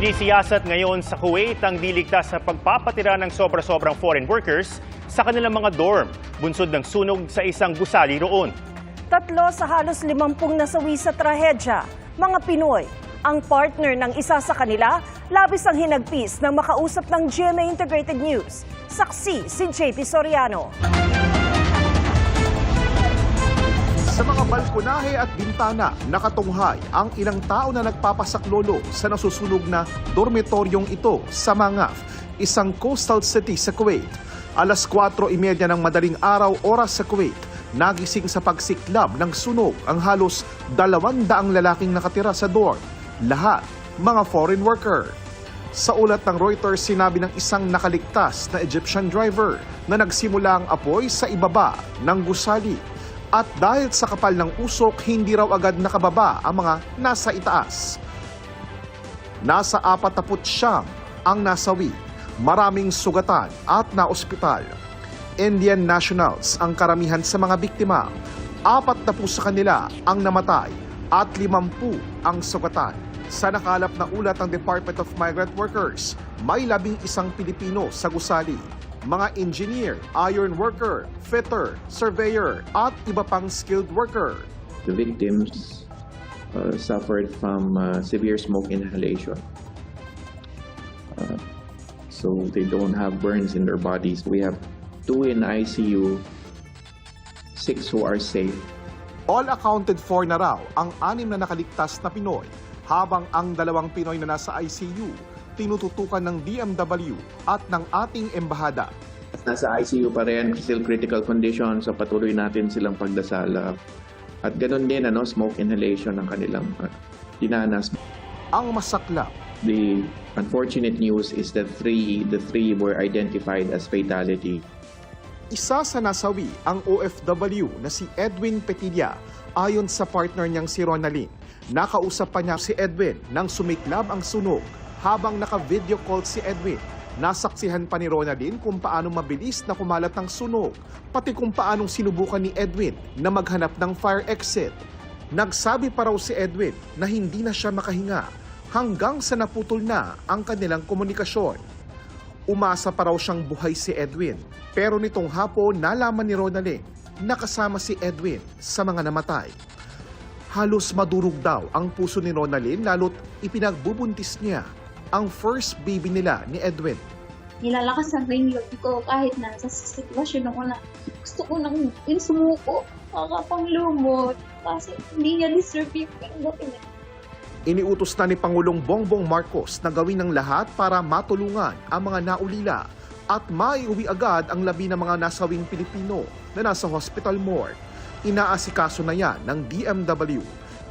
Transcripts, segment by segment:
Sinisiyasat ngayon sa Kuwait ang di ligtas na pagpapatira ng sobra-sobrang foreign workers sa kanilang mga dorm, bunsod ng sunog sa isang gusali roon. 3 sa halos 50 nasawi sa trahedya, mga Pinoy. Ang partner ng isa sa kanila, labis ang hinagpis ng makausap ng GMA Integrated News. Saksi si JP Soriano. Sa mga balkonahe at bintana, nakatunghay ang ilang tao na nagpapasaklolo sa nasusunog na dormitoryong ito sa Mangaf, isang coastal city sa Kuwait. Alas 4:30 ng madaling araw oras sa Kuwait, nagising sa pagsiklab ng sunog ang halos 200 lalaking nakatira sa dorm. Lahat, mga foreign worker. Sa ulat ng Reuters, sinabi ng isang nakaligtas na Egyptian driver na nagsimula ang apoy sa ibaba ng gusali. At dahil sa kapal ng usok, hindi raw agad nakababa ang mga nasa itaas. Nasa 49 ang nasawi, maraming sugatan at naospital. Indian nationals ang karamihan sa mga biktima. 40 sa kanila ang namatay at 50 ang sugatan. Sa nakalap na ulat ng Department of Migrant Workers, may 11 Pilipino sa gusali. Mga engineer, iron worker, fitter, surveyor, at iba pang skilled worker. The victims suffered from severe smoke inhalation. So they don't have burns in their bodies. We have 2 in ICU, 6 who are safe. All accounted for na raw ang 6 na nakaligtas na Pinoy, habang ang 2 Pinoy na nasa ICU tinututukan ng DMW at ng ating embahada. Nasa ICU pa rin, still critical condition, so patuloy natin silang pagdasal. At ganun din, smoke inhalation ng kanilang dinanas. Ang masaklap, The unfortunate news is that the three were identified as fatality. isa sa nasawi ang OFW na si Edwin Petilla ayon sa partner niyang si Ronalyn. Nakausap pa niya si Edwin nang sumiklab ang sunog. Habang naka-video call si Edwin, nasaksihan pa ni Ronalyn kung paano mabilis na kumalat ang sunog, pati kung paanong sinubukan ni Edwin na maghanap ng fire exit. Nagsabi pa raw si Edwin na hindi na siya makahinga hanggang sa naputol na ang kanilang komunikasyon. Umasa pa raw siyang buhay si Edwin, pero nitong hapon nalaman ni Ronalyn na kasama si Edwin sa mga namatay. Halos madurog daw ang puso ni Ronalyn lalo't ipinagbubuntis niya ang first baby nila ni Edwin. Nilalakasan ko yung loob ko kahit nasa sitwasyon ng una. Gusto ko nang sumuko, makapanglumot, kasi hindi niya deserve yung gawin. Iniutos na ni Pangulong Bongbong Marcos na gawin ng lahat para matulungan ang mga naulila at maiuwi agad ang 11 na mga nasawing Pilipino na nasa hospital morgue. Inaasikaso na yan ng DMW.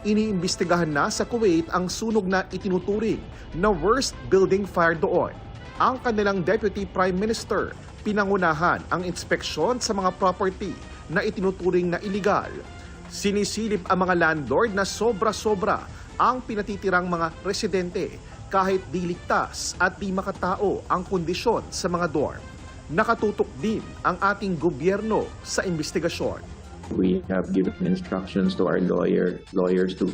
Iniimbestigahan na sa Kuwait ang sunog na itinuturing na worst building fire doon. Ang kanilang Deputy Prime Minister pinangunahan ang inspeksyon sa mga property na itinuturing na illegal. Sinisilip ang mga landlord na sobra-sobra ang pinatitirang mga residente kahit di ligtas at di makatao ang kondisyon sa mga dorm. Nakatutok din ang ating gobyerno sa investigasyon. We have given instructions to our lawyers to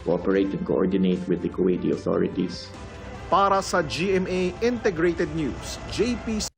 cooperate and coordinate with the Kuwaiti authorities. Para sa GMA Integrated News, JP